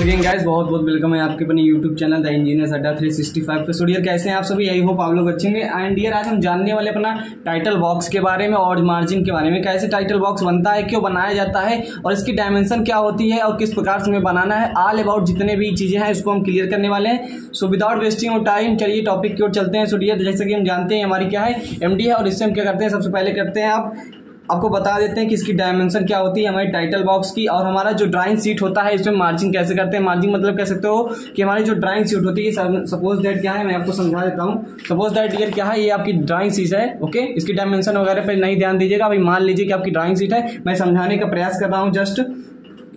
Again guys, बहुत बहुत welcome है आपके अपने यूट्यूब चैनल द इंजीनियर्स अड्डा 365 पे। सो डियर, कैसे हैं आप सभी? आई होप आप लोग अच्छे होंगे। एंड डियर, आज हम जानने वाले अपना टाइटल बॉक्स के बारे में और मार्जिन के बारे में, कैसे टाइटल बॉक्स बनता है, क्यों बनाया जाता है और इसकी डायमेंशन क्या होती है और किस प्रकार से हमें बनाना है। ऑल अबाउट जितने भी चीजें हैं इसको हम क्लियर करने वाले हैं। So without wasting of time चलिए टॉपिक की ओर चलते हैं। सो डियर, जैसे कि हम जानते हैं हमारी क्या है, एमडी है, और इससे हम क्या करते हैं, सबसे पहले करते हैं आपको बता देते हैं कि इसकी डायमेंशन क्या होती है हमारी टाइटल बॉक्स की, और हमारा जो ड्राइंग शीट होता है इसमें मार्जिन कैसे करते हैं। मार्जिन मतलब कह सकते हो कि हमारी जो ड्राइंग शीट होती है, सपोज दैट क्या है, मैं आपको समझा देता हूँ। सपोज दैट ये क्या है, ये आपकी ड्राइंग शीट है। ओके, इसकी डायमेंशन वगैरह पर नहीं ध्यान दीजिएगा। अभी मान लीजिए कि आपकी ड्राइंग शीट है, मैं समझाने का प्रयास कर रहा हूँ जस्ट।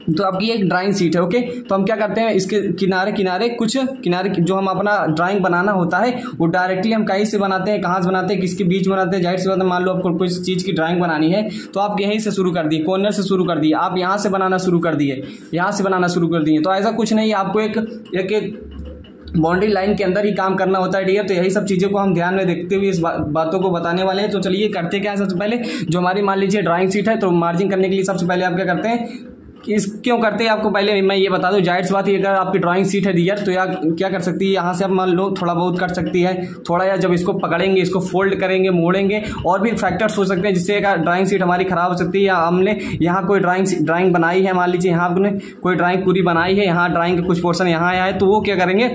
तो आपकी एक ड्राइंग शीट है। ओके, तो हम क्या करते हैं, इसके किनारे किनारे कुछ किनारे जो हम अपना ड्राइंग बनाना होता है वो डायरेक्टली हम कहीं से बनाते हैं, कहाँ से बनाते हैं, किसके बीच बनाते हैं। जाहिर सी बात है, मान लो आपको कोई चीज़ की ड्राइंग बनानी है तो आप यहीं से शुरू कर दिए, कॉर्नर से शुरू कर दिए, आप यहाँ से बनाना शुरू कर दिए, यहाँ से बनाना शुरू कर दिए। तो ऐसा कुछ नहीं, आपको एक बाउंड्री लाइन के अंदर ही काम करना होता है डियर। तो यही सब चीज़ों को हम ध्यान में देखते हुए इस बातों को बताने वाले हैं। तो चलिए करते क्या है, सबसे पहले जो हमारी मान लीजिए ड्राइंग शीट है, तो मार्जिन करने के लिए सबसे पहले आप क्या करते हैं, क्यों करते हैं आपको पहले मैं ये बता दूं। जाहिर सी बात है, अगर आपकी ड्राइंग शीट है डियर तो यार क्या कर सकती है, यहाँ से आप मान लो थोड़ा बहुत कर सकती है, थोड़ा, या जब इसको पकड़ेंगे, इसको फोल्ड करेंगे, मोड़ेंगे, और भी फैक्टर्स हो सकते हैं जिससे ड्राइंग शीट हमारी खराब हो सकती है। या हमने यहाँ कोई ड्राइंग बनाई है, मान लीजिए यहाँ आपने कोई ड्राइंग पूरी बनाई है, यहाँ ड्राइंग के कुछ पोर्शन यहाँ आया है, तो वो क्या करेंगे,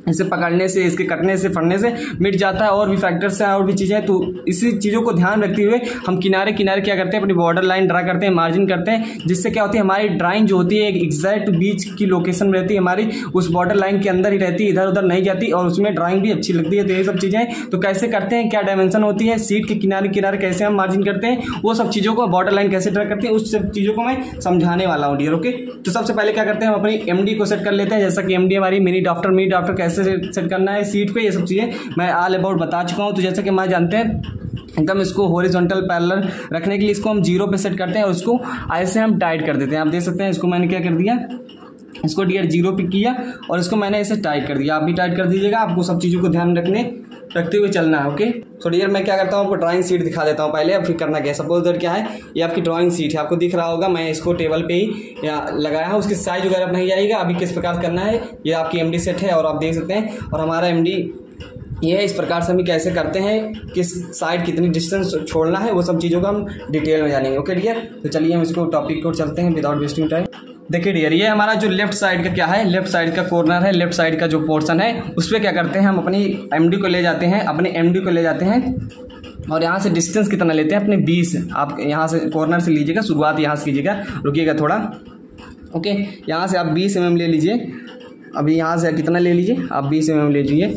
इसे पकड़ने से, इसके कटने से, फड़ने से मिट जाता है, और भी फैक्टर्स हैं और भी चीज़ें। तो इसी चीज़ों को ध्यान रखते हुए हम किनारे किनारे क्या करते हैं, अपनी बॉर्डर लाइन ड्रा करते हैं, मार्जिन करते हैं, जिससे क्या होती है, हमारी ड्राइंग जो होती है एक एग्जैक्ट बीच की लोकेशन में रहती है, हमारी उस बॉर्डर लाइन के अंदर ही रहती है, इधर उधर नहीं जाती, और उसमें ड्राइंग भी अच्छी लगती है। तो ये सब चीज़ें तो कैसे करते हैं, क्या डायमेंशन होती है, सीट के किनारे किनारे कैसे हम मार्जिन करते हैं, वो सब चीज़ों को, बॉर्डर लाइन कैसे ड्रा करते हैं, उस सब चीज़ों को मैं समझाने वाला हूँ डियर। ओके, तो सबसे पहले क्या करते हैं, हम अपनी एमडी को सेट कर लेते हैं। जैसा कि एमडी हमारी मिनट आफ्टर कैसे सेट करना है सीट पे, ये सब चीजें मैं ऑल अबाउट बता चुका हूं। तो जैसे कि मैं जानते हैं एकदम इसको हॉरिजॉन्टल पैरेलल रखने के लिए इसको हम 0 पे सेट करते हैं और उसको ऐसे हम टाइट कर देते हैं। आप देख सकते हैं, इसको मैंने क्या कर दिया, इसको डियर 0 पे किया और इसको मैंने ऐसे टाइट कर दिया। आप भी टाइट कर दीजिएगा, आपको सब चीज़ों को ध्यान रखते हुए चलना है। ओके, तो डियर मैं क्या करता हूँ, आपको ड्राइंग शीट दिखा देता हूँ पहले, अब फिर करना क्या है। सपोज दैट क्या है, ये आपकी ड्राइंग शीट है, आपको दिख रहा होगा, मैं इसको टेबल पे ही लगाया हूँ, उसकी साइज वगैरह नहीं जाएगा। अभी किस प्रकार करना है, ये आपकी एमडी सेट है और आप देख सकते हैं, और हमारा एमडी ये है। इस प्रकार से हम कैसे करते हैं, किस साइड कितनी डिस्टेंस छोड़ना है, वो सब चीज़ों का हम डिटेल में जानेंगे। ओके डियर, तो चलिए हम इसको टॉपिक को चलते हैं विदाउट वेस्टिंग टाइम। देखिए डियर, ये हमारा जो लेफ्ट साइड का क्या है, लेफ्ट साइड का कॉर्नर है, लेफ्ट साइड का जो पोर्शन है, उस पर क्या करते हैं, हम अपनी एमडी को ले जाते हैं, अपने एमडी को ले जाते हैं, और यहाँ से डिस्टेंस कितना लेते हैं, अपने 20। आप यहाँ से कॉर्नर से लीजिएगा, शुरुआत यहाँ से कीजिएगा, रुकिएगा थोड़ा। ओके, यहाँ से आप 20 mm ले लीजिए। अभी यहाँ से कितना ले लीजिए, आप 20 mm ले लीजिए।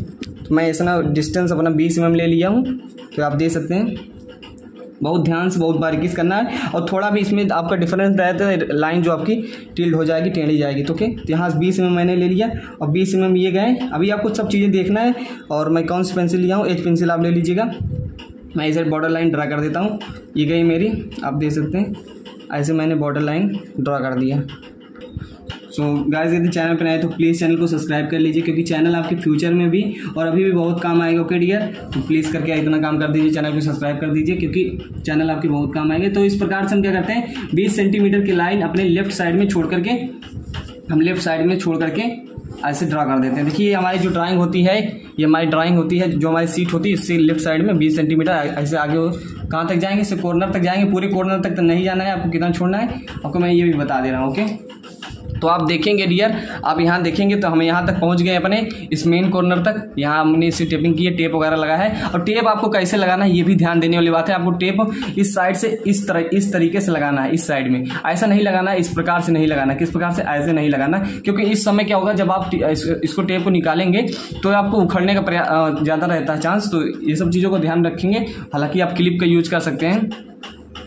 तो मैं ऐसा ना डिस्टेंस अपना 20 mm ले लिया हूँ। तो आप देख सकते हैं, बहुत ध्यान से, बहुत बारीकी से करना है, और थोड़ा भी इसमें आपका डिफरेंस रहता है, लाइन जो आपकी टिल्ड हो जाएगी, टेढ़ी जाएगी। तो ओके, तो यहाँ 20 mm मैंने ले लिया और 20 mm ये गए। अभी आपको सब चीज़ें देखना है, और मैं कौन सी पेंसिल लिया हूँ, एच पेंसिल आप ले लीजिएगा। मैं इसे बॉर्डर लाइन ड्रा कर देता हूँ, ये गई मेरी, आप देख सकते हैं, ऐसे मैंने बॉर्डर लाइन ड्रा कर दिया। सो गाइस, यदि चैनल पर आए तो प्लीज़ चैनल को सब्सक्राइब कर लीजिए, क्योंकि चैनल आपके फ्यूचर में भी और अभी भी बहुत काम आएगा। ओके डियर, तो प्लीज़ करके इतना काम कर दीजिए, चैनल को सब्सक्राइब कर दीजिए, क्योंकि चैनल आपके बहुत काम आएंगे। तो इस प्रकार से हम क्या करते हैं, 20 सेंटीमीटर की लाइन अपने लेफ्ट साइड में छोड़ करके, हम लेफ्ट साइड में छोड़ करके ऐसे ड्रा कर देते हैं। देखिए हमारी जो ड्राइंग होती है, ये हमारी ड्राइंग होती है, जो हमारी सीट होती है, इससे लेफ्ट साइड में 20 सेंटीमीटर ऐसे आगे कहाँ तक जाएंगे, इससे कॉर्नर तक जाएंगे। पूरे कॉर्नर तक तो नहीं जाना है, आपको कितना छोड़ना है आपको मैं ये भी बता दे रहा हूँ। ओके, तो आप देखेंगे डियर, आप यहाँ देखेंगे तो हम यहाँ तक पहुँच गए अपने इस मेन कॉर्नर तक। यहाँ हमने इसे टेपिंग की है, टेप वगैरह लगा है, और टेप आपको कैसे लगाना है ये भी ध्यान देने वाली बात है। आपको टेप इस साइड से इस तरीके से लगाना है, इस साइड में ऐसा नहीं लगाना है, इस प्रकार से नहीं लगाना, किस प्रकार से, ऐसे नहीं लगाना, क्योंकि इस समय क्या होगा, जब आप इसको टेप को निकालेंगे तो आपको उखड़ने का ज़्यादा रहता है चांस। तो ये सब चीज़ों को ध्यान रखेंगे। हालांकि आप क्लिप का यूज कर सकते हैं।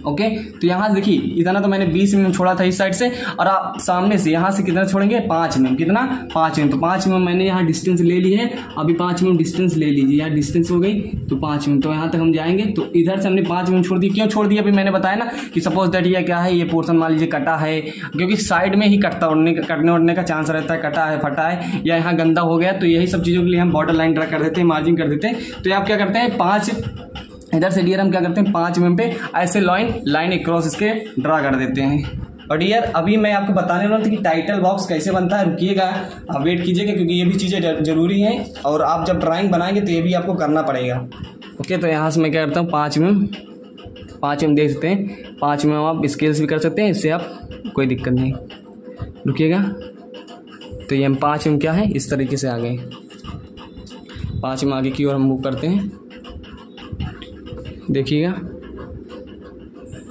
ओके, तो यहाँ से देखिए, इतना तो मैंने 20 mm छोड़ा था इस साइड से, और आप सामने से यहाँ से कितना छोड़ेंगे, 5 mm। कितना, 5 mm। तो 5 mm मैंने यहाँ डिस्टेंस ले ली है। अभी 5 mm डिस्टेंस ले लीजिए, यहाँ डिस्टेंस हो गई तो 5 mm। तो यहाँ तक हम जाएंगे, तो इधर से हमने 5 mm छोड़ दी। क्यों छोड़ दिया, अभी मैंने बताया ना कि सपोज दैट ये क्या है, ये पोर्सन मान लीजिए कटा है, क्योंकि साइड में ही कटने उड़ने का चांस रहता है, कटा है, फटा है, या यहाँ गंदा हो गया। तो यही सब चीज़ों के लिए हम बॉर्डर लाइन ड्रा कर देते हैं, मार्जिन कर देते हैं। तो आप क्या करते हैं, 5 इधर से डियर हम क्या करते हैं, 5 mm पे ऐसे लाइन अक्रॉस इसके ड्रा कर देते हैं। और डियर अभी मैं आपको बताने वाला था कि टाइटल बॉक्स कैसे बनता है, रुकिएगा आप वेट कीजिएगा क्योंकि ये भी चीज़ें ज़रूरी हैं और आप जब ड्राइंग बनाएंगे तो ये भी आपको करना पड़ेगा। ओके, तो यहाँ से मैं क्या करता हूँ 5 mm देख सकते हैं, 5 mm आप स्केल्स भी कर सकते हैं, इससे आप कोई दिक्कत नहीं। रुकिएगा, तो ये हम 5 mm क्या है इस तरीके से आ गए, 5 mm आगे की ओर हम मूव करते हैं, देखिएगा।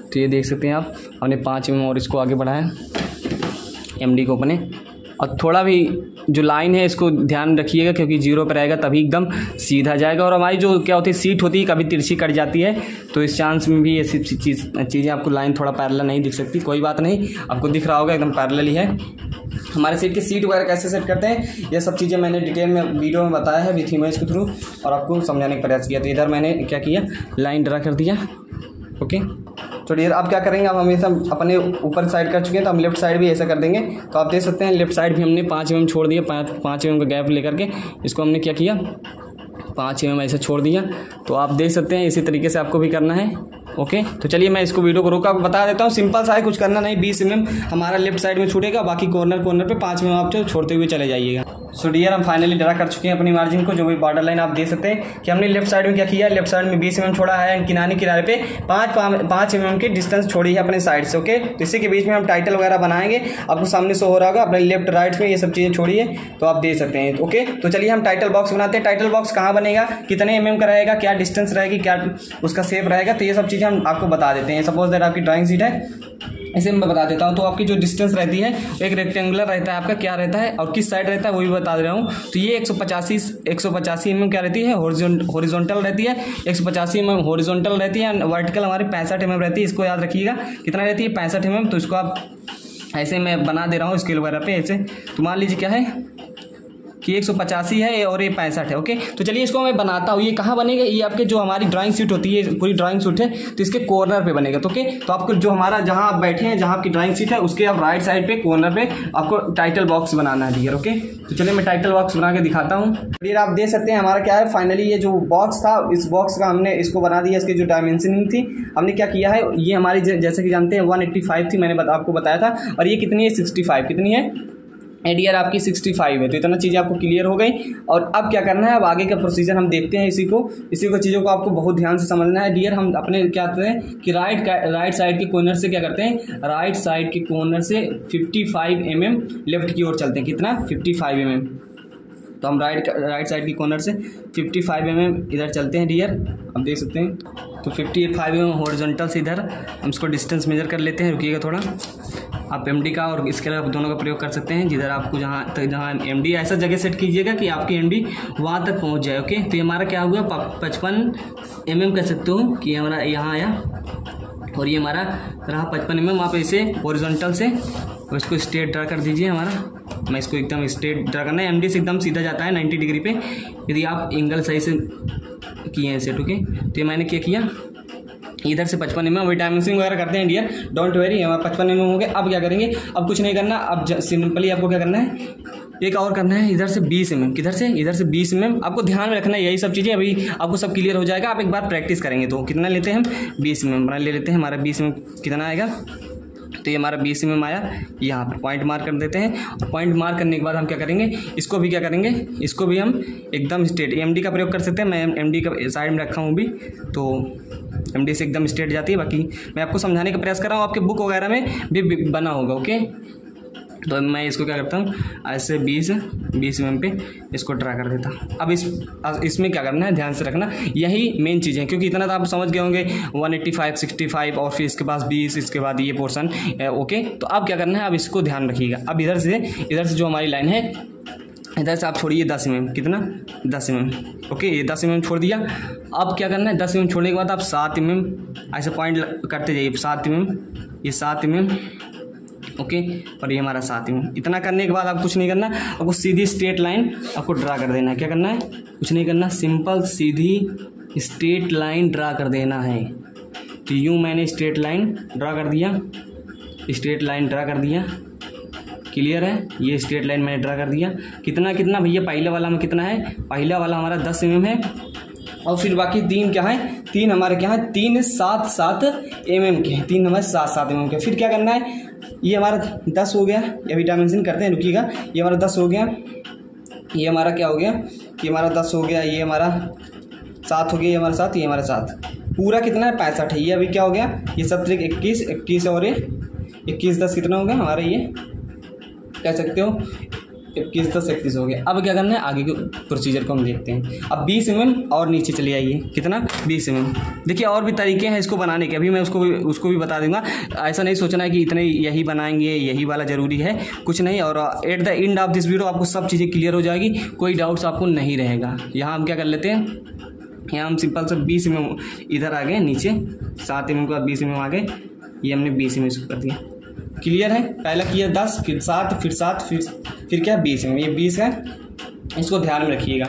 तो ये देख सकते हैं आप, हमने 5 mm और इसको आगे बढ़ाया MD को अपने, और थोड़ा भी जो लाइन है इसको ध्यान रखिएगा क्योंकि 0 पर रहेगा तभी एकदम सीधा जाएगा। और हमारी जो क्या होती है सीट होती है कभी तिरछी कट जाती है, तो इस चांस में भी ऐसी चीज़ें आपको लाइन थोड़ा पैरेलल नहीं दिख सकती, कोई बात नहीं, आपको दिख रहा होगा एकदम पैरेलल ही है। हमारे सीट की सीट वगैरह कैसे सेट करते हैं ये सब चीज़ें मैंने डिटेल में वीडियो में बताया है विथ इमेज के थ्रू और आपको समझाने का प्रयास किया। तो इधर मैंने क्या किया, लाइन ड्रा कर दिया। ओके, तो डियर अब क्या करेंगे, अब हमेशा अपने ऊपर साइड कर चुके हैं तो हम लेफ्ट साइड भी ऐसा कर देंगे। तो आप देख सकते हैं लेफ्ट साइड भी हमने 5 mm छोड़ दिया, 5 mm का गैप लेकर के इसको हमने क्या किया 5 mm ऐसे छोड़ दिया। तो आप देख सकते हैं इसी तरीके से आपको भी करना है। ओके, तो चलिए मैं इसको वीडियो को रोका बता देता हूँ, सिंपल सा है, कुछ करना नहीं। 20 mm हमारा लेफ्ट साइड में छूटेगा, बाकी कॉर्नर पे 5 mm आप छोड़ते हुए चले जाइएगा। सो डियर हम फाइनली ड्रा कर चुके हैं अपनी मार्जिन को, जो भी बॉर्डर लाइन आप देख सकते हैं कि हमने लेफ्ट साइड में क्या किया, लेफ्ट साइड में 20 mm छोड़ा है एंड किनारे पे 5 mm की डिस्टेंस छोड़ी है अपने साइड से। ओके, तो इसी के बीच में हम टाइटल वगैरह बनाएंगे, आपको सामने शो हो रहा होगा अपने लेफ्ट राइट में ये सब चीज़ें छोड़ी है तो आप देख सकते हैं। ओके, तो चलिए हम टाइटल बॉक्स बनाते हैं। टाइटल बॉक्स कहाँ बनेगा, कितने mm का रहेगा, क्या डिस्टेंस रहेगी, क्या उसका शेप रहेगा, तो ये सब चीज़ें हम आपको बता देते हैं। सपोज दैट आपकी ड्राइंग शीट है, इसे मैं बता देता हूँ। तो आपकी जो डिस्टेंस रहती है एक रेक्टेंगुलर रहता है आपका, क्या रहता है और किस साइड रहता है वो भी बता दे रहा हूँ। तो ये 185 mm क्या रहती है, हॉरिजॉन्टल रहती है, 185 mm हॉरिजॉन्टल रहती है, वर्टिकल हमारी 65 mm रहती है। इसको याद रखिएगा कितना रहती है 65 mm। तो इसको आप ऐसे मैं बना दे रहा हूँ स्केल वगैरह पे ऐसे, तो मान लीजिए क्या है कि 185 है और ये 65 है। ओके, तो चलिए इसको मैं बनाता हूँ। ये कहाँ बनेगा, ये आपके जो हमारी ड्राइंग शीट होती है, पूरी ड्राइंग शीट है तो इसके कॉर्नर पे बनेगा। तो ओके, तो आपको जो हमारा जहाँ आप बैठे हैं, जहाँ आपकी ड्राइंग शीट है उसके आप राइट साइड पे कॉर्नर पे आपको टाइटल बॉक्स बनाना है डियर। ओके, तो चलिए मैं टाइटल बॉक्स बना के दिखाता हूँ। डियर आप देख सकते हैं हमारा क्या है, फाइनली ये जो बॉक्स था इस बॉक्स का हमने इसको बना दिया। इसकी जो डायमेंशनिंग थी हमने क्या किया है, ये हमारी जैसे कि जानते हैं 185 थी, मैंने आपको बताया था, और ये कितनी है 65, कितनी है एडीआर आपकी 65 है। तो इतना चीज़ें आपको क्लियर हो गई। और अब क्या करना है, अब आगे का प्रोसीजर हम देखते हैं। इसी को चीज़ों को आपको बहुत ध्यान से समझना है डियर। हम अपने क्या करते हैं कि राइट साइड के कॉर्नर से क्या करते हैं, राइट साइड के कॉर्नर से 55 mm लेफ्ट की ओर चलते हैं। कितना 55 mm। तो हम राइट साइड की कॉर्नर से 55 mm इधर चलते हैं डियर, आप देख सकते हैं। तो 55 mm हॉरिजॉन्टल से इधर हम इसको डिस्टेंस मेजर कर लेते हैं। रुकिएगा थोड़ा, आप MD का और इसके अलावा दोनों का प्रयोग कर सकते हैं। जिधर आपको जहाँ MD ऐसा जगह सेट कीजिएगा कि आपकी MD वहाँ तक पहुँच जाए। ओके, तो ये हमारा क्या हुआ 55 mm कह सकते हो कि हमारा यहाँ आया और ये हमारा रहा 55 mm। आप इसे हॉरिजॉन्टल से इसको स्ट्रेट ड्रा कर दीजिए। हमारा मैं इसको एकदम स्ट्रेट ड्रा करना है, MD से एकदम सीधा जाता है 90 डिग्री पे यदि आप एंगल सही से किए हैं सेट। ओके, तो ये मैंने क्या किया, इधर से 55 mm वही डायमेंशनिंग वगैरह करते हैं डियर, डोंट वेरी। हमारा 55 mm हो गए। अब क्या करेंगे, अब कुछ नहीं करना, अब सिंपली आपको क्या करना है, एक और करना है इधर से 20 mm। किधर से, इधर से 20 mm। आपको ध्यान में रखना है यही सब चीज़ें, अभी आपको सब क्लियर हो जाएगा। आप एक बार प्रैक्टिस करेंगे तो कितना लेते हैं हम 20 mm ले लेते हैं। हमारा 20 mm कितना आएगा, तो ये हमारा 20 mm आया। यहाँ पर पॉइंट मार्क कर देते हैं और पॉइंट मार्क करने के बाद हम क्या करेंगे, इसको भी क्या करेंगे, इसको भी हम एकदम स्ट्रेट MD का प्रयोग कर सकते हैं। मैं MD का साइड में रखा हूँ भी, तो MD से एकदम स्ट्रेट जाती है। बाकी मैं आपको समझाने का प्रयास कर रहा हूँ, आपके बुक वगैरह में भी बना होगा। ओके, तो मैं इसको क्या करता हूँ, ऐसे 20 mm पे इसको ड्रा कर देता हूँ। अब इसमें क्या करना है, ध्यान से रखना, यही मेन चीज़ है क्योंकि इतना तो आप समझ गए होंगे 185 65 और फिर इसके बाद 20, इसके बाद ये पोर्शन। ओके, तो अब क्या करना है, अब इसको ध्यान रखिएगा। अब इधर से जो हमारी लाइन है, इधर से आप छोड़िए 10 mm। कितना 10 mm। ओके, ये 10 mm छोड़ दिया। अब क्या करना है, 10 mm छोड़ने के बाद आप 7 mm ऐसे पॉइंट करते जाइए, 7 mm, ये 7 mm। ओके, और ये हमारा 7 mm। इतना करने के बाद आप कुछ नहीं करना, आपको सीधी स्ट्रेट लाइन आपको ड्रा कर देना है। क्या करना है, कुछ नहीं करना, सिंपल सीधी स्ट्रेट लाइन ड्रा कर देना है। तो यूँ मैंने स्ट्रेट लाइन ड्रा कर दिया, स्ट्रेट लाइन ड्रा कर दिया, क्लियर है। ये स्ट्रेट लाइन मैंने ड्रा कर दिया। कितना भैया, पहले वाला में कितना है, पहला वाला हमारा 10 mm है और फिर बाकी 3 क्या है, 3 हमारे क्या है, 3 7 7 mm के हैं, 3 नंबर 7 mm के। फिर क्या करना है, ये हमारा 10 हो गया, अभी डायमेंशन करते हैं, रुकिएगा। ये हमारा 10 हो गया, ये हमारा क्या हो गया, ये हमारा 10 हो गया, ये हमारा 7 हो गया, ये हमारा 7, ये हमारा 7, पूरा कितना है 65 है। ये अभी क्या हो गया, ये 17 21 21 और ये 21 10 कितना हो गया हमारा, ये कह सकते हो 21 10 31 हो गया। अब क्या करना है, आगे के प्रोसीजर को हम देखते हैं। अब 20 mm और नीचे चले आइए, कितना 20 mm। देखिए और भी तरीके हैं इसको बनाने के, अभी मैं उसको भी बता दूंगा। ऐसा नहीं सोचना है कि इतने यही बनाएंगे, यही वाला ज़रूरी है, कुछ नहीं। और at the end of this video आपको सब चीज़ें क्लियर हो जाएगी, कोई डाउट्स आपको नहीं रहेगा। यहाँ हम क्या कर लेते हैं, यहाँ हम सिंपल से 20 mm इधर आ गए नीचे, 7 mm के बाद 20 mm आ गए, ये हमने 20 mm कर दिया। क्लियर है, पहला किया 10 फिर 7 फिर 7 फिर क्या 20 mm, ये 20 है, इसको ध्यान में रखिएगा,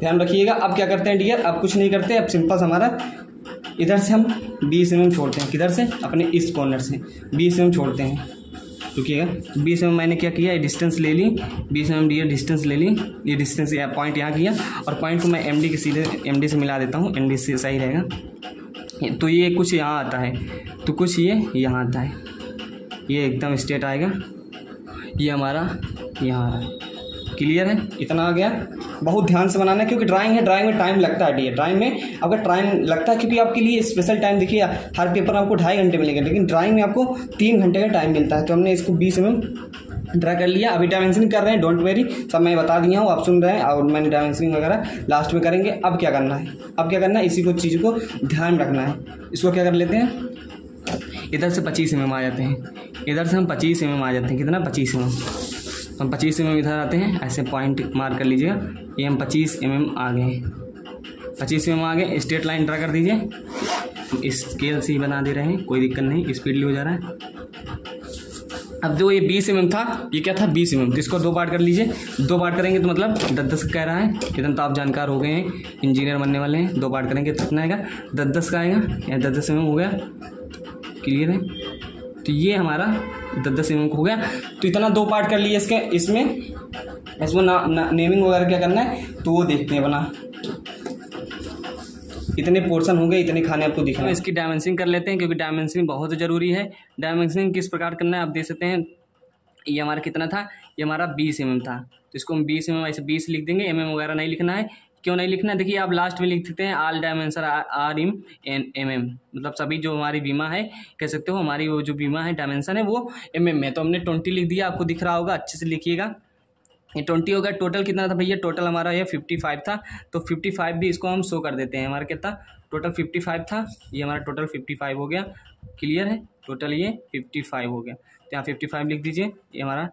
ध्यान रखिएगा। अब क्या करते हैं डियर, अब कुछ नहीं करते, अब सिंपल से हमारा इधर से हम 20 mm छोड़ते हैं, किधर से, अपने इस कॉर्नर से 20 mm छोड़ते हैं, रुकिएगा। 20 mm मैंने क्या किया, डिस्टेंस ले ली, 20 mm डियर डिस्टेंस ले ली, ये डिस्टेंस या पॉइंट यहाँ किया, और पॉइंट को मैं एमडी के सीधे एमडी से मिला देता हूँ, एमडी से सही रहेगा। तो ये कुछ यहाँ आता है, तो कुछ ये यहाँ आता है, ये एकदम स्ट्रेट आएगा, ये हमारा यहाँ आ रहा है। क्लियर है, इतना आ गया। बहुत ध्यान से बनाना है क्योंकि ड्राइंग है, ड्राइंग में टाइम लगता है डियर, ड्राइंग में अगर टाइम लगता है क्योंकि आपके लिए स्पेशल टाइम, देखिए हर पेपर आपको 2.5 घंटे मिलेंगे, लेकिन ड्राइंग में आपको 3 घंटे का टाइम मिलता है। तो हमने इसको 20 mm ड्रा कर लिया, अभी डायमेंशनिंग कर रहे हैं, डोंट वेरी, सब मैं बता दिया हूँ, आप सुन रहे हैं, और मैंने डायमेंशनिंग वगैरह लास्ट में करेंगे। अब क्या करना है, अब क्या करना है, इसी को चीज़ को ध्यान रखना है। इसको क्या कर लेते हैं, इधर से 25 mm आ जाते हैं, इधर से हम 25 mm आ जाते हैं, कितना 25 mm, हम 25 mm इधर आते हैं, ऐसे पॉइंट मार्क कर लीजिएगा, ये हम 25 mm आ गए, 25 mm आ गए। स्ट्रेट लाइन ड्रा कर दीजिए, स्केल से ही बना दे रहे हैं, कोई दिक्कत नहीं, स्पीडली हो जा रहा है। अब जो ये 20 mm था, ये क्या था 20 mm, तो इसको 2 पार्ट कर लीजिए, 2 पार्ट करेंगे तो मतलब 10-10 कह रहा है, इतना तो आप जानकार हो गए हैं, इंजीनियर बनने वाले हैं। 2 पार्ट करेंगे तो कितना आएगा, 10-10 का आएगा, यहाँ 10-10 mm हो गया। क्लियर है, तो ये हमारा 10-10 mm हो गया। तो इतना 2 पार्ट कर लिए इसके, इसमें नेमिंग वगैरह क्या करना है तो वो देखते हैं बना, इतने पोर्शन हो गए, इतने खाने आपको दिखना है। इसकी डायमेंशनिंग कर लेते हैं क्योंकि डायमेंशनिंग बहुत ज़रूरी है। डायमेंशनिंग किस प्रकार करना है आप देख सकते हैं, ये हमारा कितना था, ये हमारा 20 mm था, तो इसको हम 20 mm ऐसे 20 लिख देंगे, mm वगैरह नहीं लिखना है। क्यों नहीं लिखना है, देखिए आप लास्ट में लिख सकते हैं all dimension are in mm, मतलब सभी जो हमारी बीमा है, कह सकते हो हमारी वो जो बीमा है डायमेंशन है वो mm में, तो हमने 20 लिख दिया, आपको दिख रहा होगा, अच्छे से लिखिएगा। ये 20 होगा। टोटल कितना था भैया, टोटल हमारा ये 55 था, तो 55 भी इसको हम शो कर देते हैं, हमारा कितना टोटल 55 था, ये हमारा टोटल 55 हो गया। क्लियर है, टोटल ये 55 हो गया, तो यहाँ 55 लिख दीजिए, ये हमारा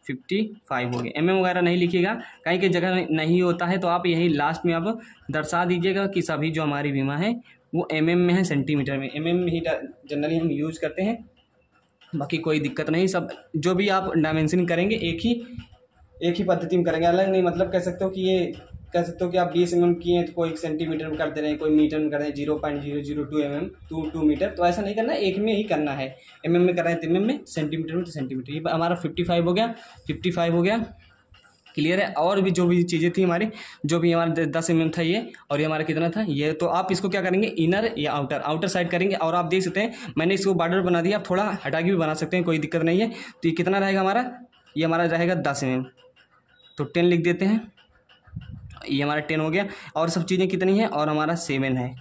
55 हो गया। mm वगैरह नहीं लिखिएगा, कहीं की जगह नहीं होता है, तो आप यही लास्ट में आप दर्शा दीजिएगा कि सभी जो हमारी बीमा है वो mm में है, सेंटीमीटर में, mm में ही जनरली हम यूज़ करते हैं, बाकी कोई दिक्कत नहीं। सब जो भी आप डायमेंशनिंग करेंगे एक ही पद्धति में करेंगे, अलग नहीं। मतलब कह सकते हो कि ये कह सकते हो कि आप 20 mm किए तो कोई सेंटीमीटर में कर दे रहे हैं, कोई मीटर में कर रहे हैं, 0.002 mm 2 मीटर, तो ऐसा नहीं करना है, एक में ही करना है। mm में कर रहे हैं तो mm में, सेंटीमीटर में तो सेंटीमीटर। ये हमारा 55 हो गया, 55 हो गया। क्लियर है, और भी जो भी चीज़ें थी हमारी, जो भी हमारा 10 mm था ये, और ये हमारा कितना था ये, तो आप इसको क्या करेंगे, इनर या आउटर साइड करेंगे। और आप देख सकते हैं मैंने इसको बॉर्डर बना दिया, आप थोड़ा हटा के भी बना सकते हैं, कोई दिक्कत नहीं है। तो ये कितना रहेगा हमारा, ये हमारा रहेगा 10 mm, तो 10 लिख देते हैं, ये हमारा 10 हो गया। और सब चीज़ें कितनी हैं, और हमारा 7 है,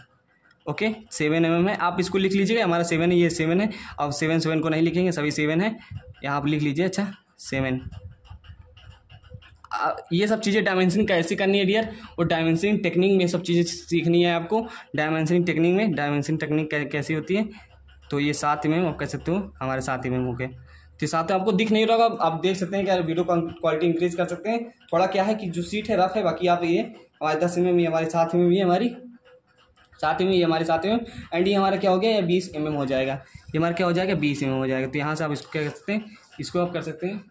ओके 7 mm है, आप इसको लिख लीजिएगा, हमारा 7 है, ये 7 है। अब 7 को नहीं लिखेंगे, सभी 7 है, यहाँ आप लिख लीजिए। अच्छा 7, ये सब चीज़ें डायमेंशनिंग कैसे करनी है डियर, और डायमेंशनिंग टेक्निक में सब चीज़ें सीखनी है आपको। डायमेंशनिंग टेक्निक में डायमेंशनिंग टेक्निक कैसी होती है, तो ये 7 mm आप कह सकते हो, हमारे 7 mm हो गए। तो साथ में आपको दिख नहीं रहा, आप देख सकते हैं कि वीडियो क्वालिटी इंक्रीज कर सकते हैं। थोड़ा क्या है कि जो सीट है रफ है, बाकी आप ये हमारे 10 mm, हमारे 7 mm भी है, हमारी 7 mm, ये हमारे 7 mm, एंड ये हमारा क्या हो गया, 20 mm हो जाएगा, ये हमारा क्या हो जाएगा 20 mm हो जाएगा। तो यहाँ से आप इसको क्या कर सकते हैं, इसको आप कर सकते हैं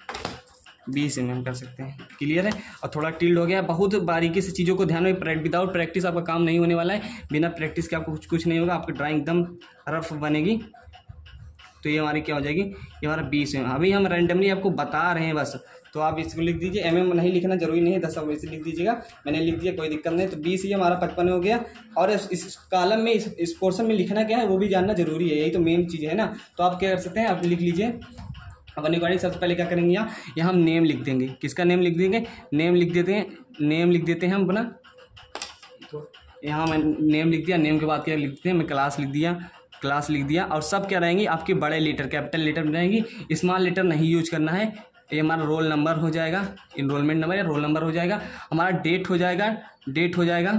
20 mm कर सकते हैं। क्लियर है, और थोड़ा टिल्ड हो गया। बहुत बारीकी से चीज़ों को ध्यान में, विदाउट प्रैक्टिस आपका काम नहीं होने वाला है, बिना प्रैक्टिस के आपको कुछ नहीं होगा, आपकी ड्राइंग एकदम रफ बनेगी। तो ये हमारी क्या हो जाएगी, ये हमारा 20 है। अभी हम रैंडमली आपको बता रहे हैं बस, तो आप इसको लिख दीजिए। mm नहीं लिखना जरूरी नहीं है, 10 वैसे लिख दीजिएगा, मैंने लिख दिया, कोई दिक्कत नहीं। तो 20 ही हमारा 55 हो गया। और इस कॉलम में इस पोर्शन में लिखना क्या है वो भी जानना जरूरी है, यही तो मेन चीज़ है ना। तो आप क्या कर सकते हैं, आप लिख लीजिए अपनी अकॉर्डिंग। सबसे पहले क्या करेंगे, यहाँ हम नेम लिख देंगे। किसका नेम लिख देंगे, नेम लिख देते हैं, नेम लिख देते हैं हम अपना। तो यहाँ मैं नेम लिख दिया, नेम के बाद क्या लिखते हैं, मैं क्लास लिख दिया, क्लास लिख दिया। और सब क्या रहेंगी आपके बड़े लेटर, कैपिटल लेटर में रहेंगी, स्मॉल लेटर नहीं यूज करना है। ये हमारा रोल नंबर हो जाएगा, इनरोलमेंट नंबर या रोल नंबर हो जाएगा। हमारा डेट हो जाएगा, डेट हो जाएगा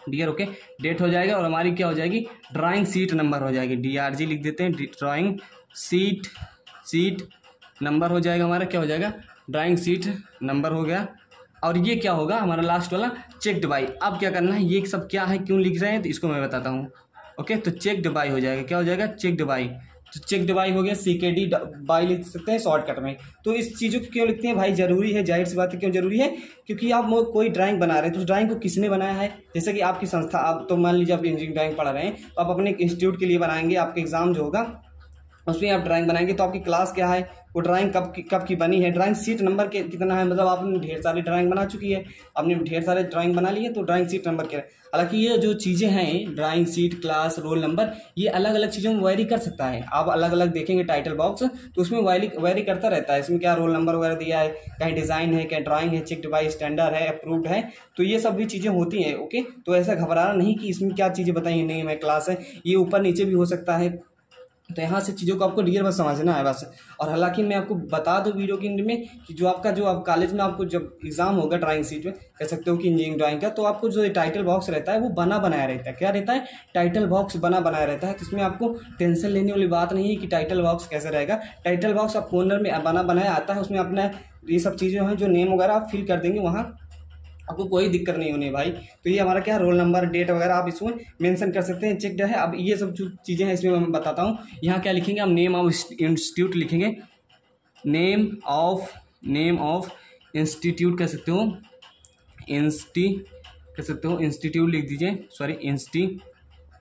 डियर, ओके, डेट हो जाएगा। और हमारी क्या हो जाएगी, ड्राइंग सीट नंबर हो जाएगी, DRG लिख देते हैं, ड्राइंग सीट नंबर हो जाएगा हमारा, क्या हो जाएगा, ड्राइंग सीट नंबर हो गया। और ये क्या होगा हमारा लास्ट वाला, चेक्ड बाई। अब क्या करना है, ये सब क्या है, क्यों लिख रहे हैं, तो इसको मैं बताता हूँ। ओके, तो चेक्ड बाई हो जाएगा, क्या हो जाएगा, चेक्ड बाई। तो चेक्ड बाई हो गया, CKD बाई लिख सकते हैं शॉर्टकट में। तो इस चीज़ों को क्यों लिखते हैं भाई, जरूरी है, जाहिर सी बात है, क्यों जरूरी है, क्योंकि आप कोई ड्राइंग बना रहे हैं तो उस ड्राइंग को किसने बनाया है। जैसे कि आपकी संस्था, आप तो मान लीजिए आप इंजीनियरिंग ड्राइंग पढ़ा रहे हैं, तो आप अपने इंस्टीट्यूट के लिए बनाएंगे, आपका एग्जाम जो होगा उसमें आप ड्राइंग बनाएंगे, तो आपकी क्लास क्या है, वो ड्राइंग कब की बनी है, ड्राइंग सीट नंबर कितना है, मतलब आपने ढेर सारी ड्राइंग बना चुकी है, आपने ढेर सारे ड्राइंग बना ली है, तो ड्राइंग सीट नंबर क्या है। हालांकि ये जो चीज़ें हैं, drawing sheet, class, roll number, ये अलग अलग चीज़ों में वेरी कर सकता है। आप अलग अलग देखेंगे टाइटल बॉक्स, तो उसमें वेरी करता रहता है। इसमें क्या रोल नंबर वगैरह दिया है, कहीं डिज़ाइन है, कहीं ड्राइंग है, चेक्ड बाई, स्टैंडर्ड है, अप्रूव्ड है, तो ये सब भी चीज़ें होती हैं। ओके, तो ऐसा घबराना नहीं कि इसमें क्या चीज़ें बताई नहीं, मैं क्लास है, ये ऊपर नीचे भी हो सकता है। तो यहाँ से चीज़ों को आपको रियल बस समझना है बस। और हालांकि मैं आपको बता दूँ वीडियो के एंड में कि जो आप कॉलेज में आपको जब एग्जाम होगा ड्राइंग सीट में, कह सकते हो कि इंजीनियरिंग ड्राइंग का, तो आपको जो टाइटल बॉक्स रहता है वो बना बनाया रहता है। क्या रहता है, टाइटल बॉक्स बना बनाया रहता है। तो इसमें आपको टेंशन लेने वाली बात नहीं है कि टाइटल बॉक्स कैसे रहेगा। टाइटल बॉक्स आप कॉर्नर में बना बनाया आता है, उसमें अपना ये सब चीज़ें हैं जो नेम वगैरह आप फिल कर देंगे, वहाँ आपको कोई दिक्कत नहीं होनी भाई। तो ये हमारा क्या, रोल नंबर, डेट वगैरह आप इसमें मेंशन कर सकते हैं, चेक्ड है। अब ये सब जो चीज़ें हैं इसमें मैं बताता हूँ। यहाँ क्या लिखेंगे, हम नेम ऑफ इंस्टीट्यूट लिखेंगे, नेम ऑफ इंस्टीट्यूट कह सकते हो, इंस्टीट्यूट लिख दीजिए, सॉरी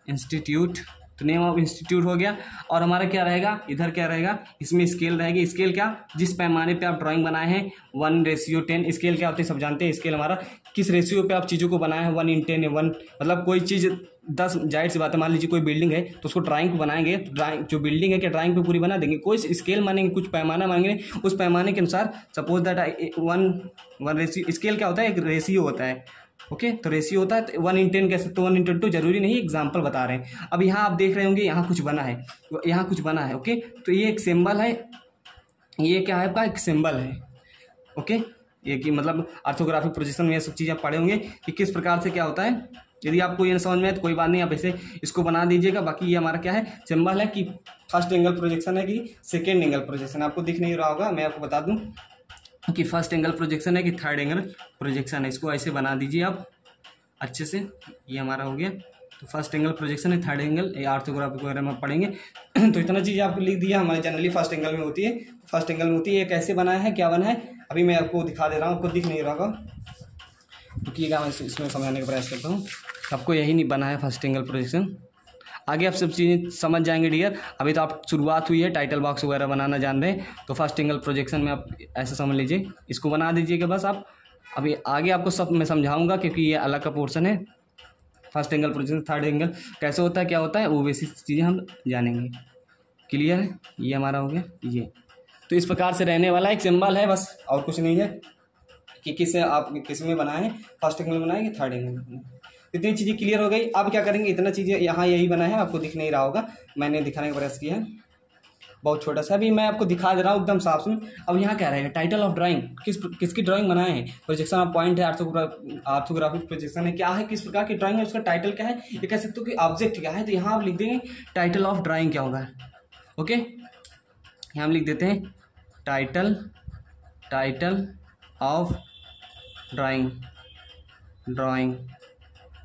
इंस्टीट्यूट। तो नेम ऑफ इंस्टीट्यूट हो गया। और हमारा क्या रहेगा, इधर क्या रहेगा, इसमें स्केल रहेगी। स्केल क्या, जिस पैमाने पे आप ड्राइंग बनाए हैं, 1:10। स्केल क्या होते हैं सब जानते हैं। स्केल हमारा किस रेशियो पे आप चीज़ों को बनाए हैं, 1:10 1, मतलब कोई चीज़ 10, जाहिर सी बात है, मान लीजिए कोई बिल्डिंग है तो उसको ड्राइंग को बनाएंगे, तो ड्राइंग जो बिल्डिंग है क्या ड्राइंग पे पूरी बना देंगे, कोई स्केल मानेंगे, कुछ पैमाना मांगेंगे, उस पैमाने के अनुसार सपोज दैट 1 रेशियो। स्केल क्या होता है, एक रेशियो होता है। ओके, तो रेशियो होता है, तो 1:10 कह सकते हो, 1:2 जरूरी नहीं, एग्जाम्पल बता रहे हैं। अब यहाँ आप देख रहे होंगे, यहाँ कुछ बना है, यहाँ कुछ बना है। ओके, तो ये एक सिंबल है, ये क्या है आपका, एक सिंबल है। ओके, ये कि मतलब ऑर्थोग्राफिक प्रोजेक्शन में ये सब चीज़ आप पढ़े होंगे कि किस प्रकार से क्या होता है। यदि आपको ये समझ में आए तो कोई बात नहीं, आप ऐसे इसको बना दीजिएगा। बाकी ये हमारा क्या है, सिंबल है कि फर्स्ट एंगल प्रोजेक्शन है कि सेकेंड एंगल प्रोजेक्शन। आपको दिख नहीं रहा होगा, मैं आपको बता दूं कि फर्स्ट एंगल प्रोजेक्शन है कि थर्ड एंगल प्रोजेक्शन है। इसको ऐसे बना दीजिए आप अच्छे से, ये हमारा हो गया। तो फर्स्ट एंगल प्रोजेक्शन है, थर्ड एंगल, ये ऑर्थोग्राफिक वगैरह में पढ़ेंगे। तो इतना चीज़ आपको लिख दिया, हमारे जनरली फर्स्ट एंगल में होती है, फर्स्ट एंगल में होती है। ये कैसे बना है, क्या बना है, अभी मैं आपको दिखा दे रहा हूँ, आपको दिख नहीं रहा होगा, क्योंकि मैं इसमें समझाने का प्रयास करता हूँ। आपको यही नहीं बना है फर्स्ट एंगल प्रोजेक्शन। आगे आप सब चीज़ें समझ जाएंगे डियर। अभी तो आप शुरुआत हुई है, टाइटल बॉक्स वगैरह बनाना जान रहे हैं, तो फर्स्ट एंगल प्रोजेक्शन में आप ऐसे समझ लीजिए, इसको बना दीजिएगा बस आप। अभी आगे आपको सब मैं समझाऊंगा, क्योंकि ये अलग का पोर्शन है। First angle projection, third angle कैसे होता है, क्या होता है, वो बेसिक चीज़ें हम जानेंगे। क्लियर है, ये हमारा हो गया ये। तो इस प्रकार से रहने वाला एक सिंबल है बस, और कुछ नहीं है कि किस आप किस में बनाए हैं, फर्स्ट एंगल बनाए कि थर्ड एंगल बनाए। इतनी चीज़ें क्लियर हो गई। अब क्या करेंगे, इतना चीज़ें यहाँ यही बना है, आपको दिख नहीं रहा होगा, मैंने दिखाने का प्रयास किया है, बहुत छोटा सा। अभी मैं आपको दिखा दे रहा हूँ एकदम साफ सुन। अब यहाँ क्या रहेगा, टाइटल ऑफ ड्राइंग, किसकी ड्राइंग बनाए हैं, प्रोजेक्शन ऑफ पॉइंट है, ऑर्थोग्राफिक प्रोजेक्शन है, क्या है, किस प्रकार की ड्राइंग है, उसका टाइटल क्या है, ये कह सकते हो कि ऑब्जेक्ट क्या है। तो यहाँ आप लिख देंगे टाइटल ऑफ ड्राइंग क्या होगा। ओके, यहाँ हम लिख देते हैं टाइटल ऑफ ड्राइंग।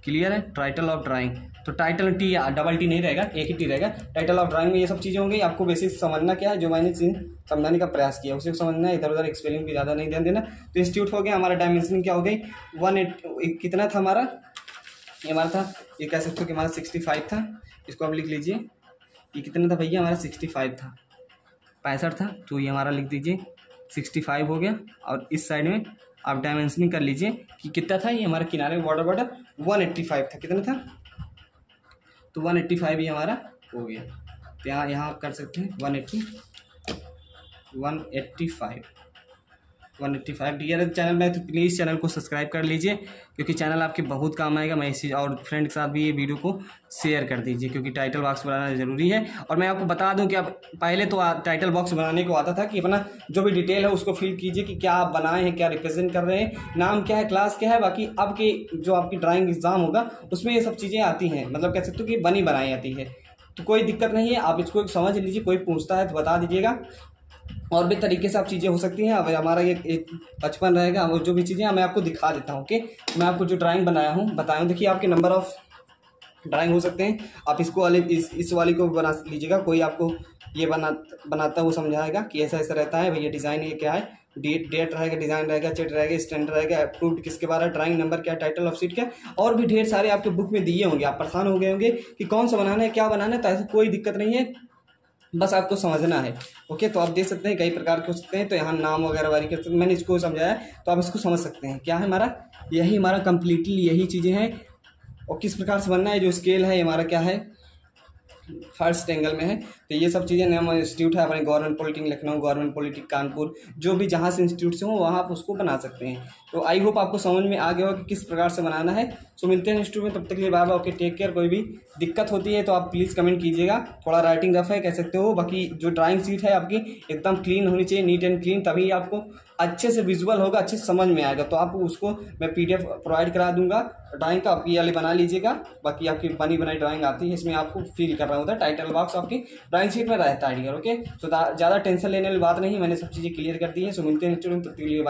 क्लियर है, टाइटल ऑफ ड्राइंग। तो टाइटल टी, डबल टी नहीं रहेगा, एक ही टी रहेगा। टाइटल ऑफ ड्राइंग में ये सब चीज़ें होंगी। आपको बेसिक समझना क्या है, जो मैंने समझाने का प्रयास किया उसे समझना है, इधर उधर एक्सपेलिंग भी ज़्यादा नहीं ध्यान देना। तो इंस्टीट्यूट हो गया, हमारा डायमेंशनिंग क्या हो गई, 180 कितना था हमारा, ये हमारा था, ये कह सकते हो कि हमारा 65 था। इसको आप लिख लीजिए, ये कितना था भैया हमारा 65 था, 65 था, तो ये हमारा लिख दीजिए 65 हो गया। और इस साइड में आप डायमेंशनिंग कर लीजिए कि कितना था, ये हमारा किनारे में बॉर्डर 185 था, कितना था, तो 185 ही हमारा हो गया। तो यहाँ आप कर सकते हैं 185 डियर चैनल में, तो प्लीज़ चैनल को सब्सक्राइब कर लीजिए क्योंकि चैनल आपके बहुत काम आएगा। मैं इसी और फ्रेंड के साथ भी ये वीडियो को शेयर कर दीजिए क्योंकि टाइटल बॉक्स बनाना ज़रूरी है। और मैं आपको बता दूं कि आप पहले तो टाइटल बॉक्स बनाने को आता था कि अपना जो भी डिटेल है उसको फिल कीजिए कि क्या आप बनाए हैं, क्या रिप्रेजेंट कर रहे हैं, नाम क्या है, क्लास क्या है। बाकी अब के जो आपकी ड्राइंग एग्जाम होगा उसमें ये सब चीज़ें आती हैं, मतलब कह सकते हो कि बनी बनाई आती है, तो कोई दिक्कत नहीं है। आप इसको समझ लीजिए, कोई पूछता है तो बता दीजिएगा। और भी तरीके से आप चीज़ें हो सकती हैं। अब हमारा ये एक 55 रहेगा, वो जो भी चीज़ें मैं आपको दिखा देता हूँ। ओके, मैं आपको जो ड्राइंग बनाया हूँ बताया हूँ, देखिए आपके नंबर ऑफ ड्राइंग हो सकते हैं। आप इसको वाले इस वाली को बना लीजिएगा, कोई आपको ये बनाता वो समझाएगा कि ऐसा ऐसा रहता है भैया, डिज़ाइन ये क्या है, डेट रहेगा, डिज़ाइन रहेगा, चेट रहेगा, स्टैंडर्ड रहेगा, अप्रूव्ड किसके बारे में, ड्राइंग नंबर क्या, टाइटल ऑफ सीट क्या, और भी ढेर सारे आपके बुक में दिए होंगे। आप परेशान हो गए होंगे कि कौन सा बनाना है, क्या बनाना है, तो ऐसी कोई दिक्कत नहीं है, बस आपको समझना है। ओके, तो आप देख सकते हैं कई प्रकार के हो सकते हैं, तो यहाँ नाम वगैरह वारी कर सकते हैं। मैंने इसको समझाया तो आप इसको समझ सकते हैं। क्या है हमारा, यही हमारा कंप्लीटली यही चीज़ें हैं। और किस प्रकार से बनना है, जो स्केल है हमारा क्या है, फर्स्ट एंगल में है। तो ये सब चीज़ें नया इंस्टीट्यूट है अपने, government polytechnic Lucknow, government polytechnic Kanpur, जो भी जहाँ से इंस्टीट्यूट से हो वहाँ आप उसको बना सकते हैं। तो आई होप आपको समझ में आ गया हो कि किस प्रकार से बनाना है। सो मिलते हैं इंस्टीट्यूट में, तब तक के लिए bye bye. Okay, take care. कोई भी दिक्कत होती है तो आप प्लीज़ कमेंट कीजिएगा। थोड़ा राइटिंग रफ है कह सकते हो, बाकी जो ड्राइंग शीट है आपकी एकदम क्लीन होनी चाहिए, नीट एंड क्लीन, तभी आपको अच्छे से विजुअल होगा, अच्छे से समझ में आएगा। तो आपको उसको मैं PDF प्रोवाइड करा दूंगा ड्राइंग का, आप ये वाली बना लीजिएगा। बाकी आपकी बनी बनाई ड्राइंग आती है, इसमें आपको फील करना होता है, टाइटल बॉक्स आपकी ड्राइंग शीट में रहता है। ओके, तो ज़्यादा टेंशन लेने वाली बात नहीं, मैंने सब चीज़ें क्लियर कर दी है। सो मिलते हैं इंस्टीट्यूट में, तब तक के लिए।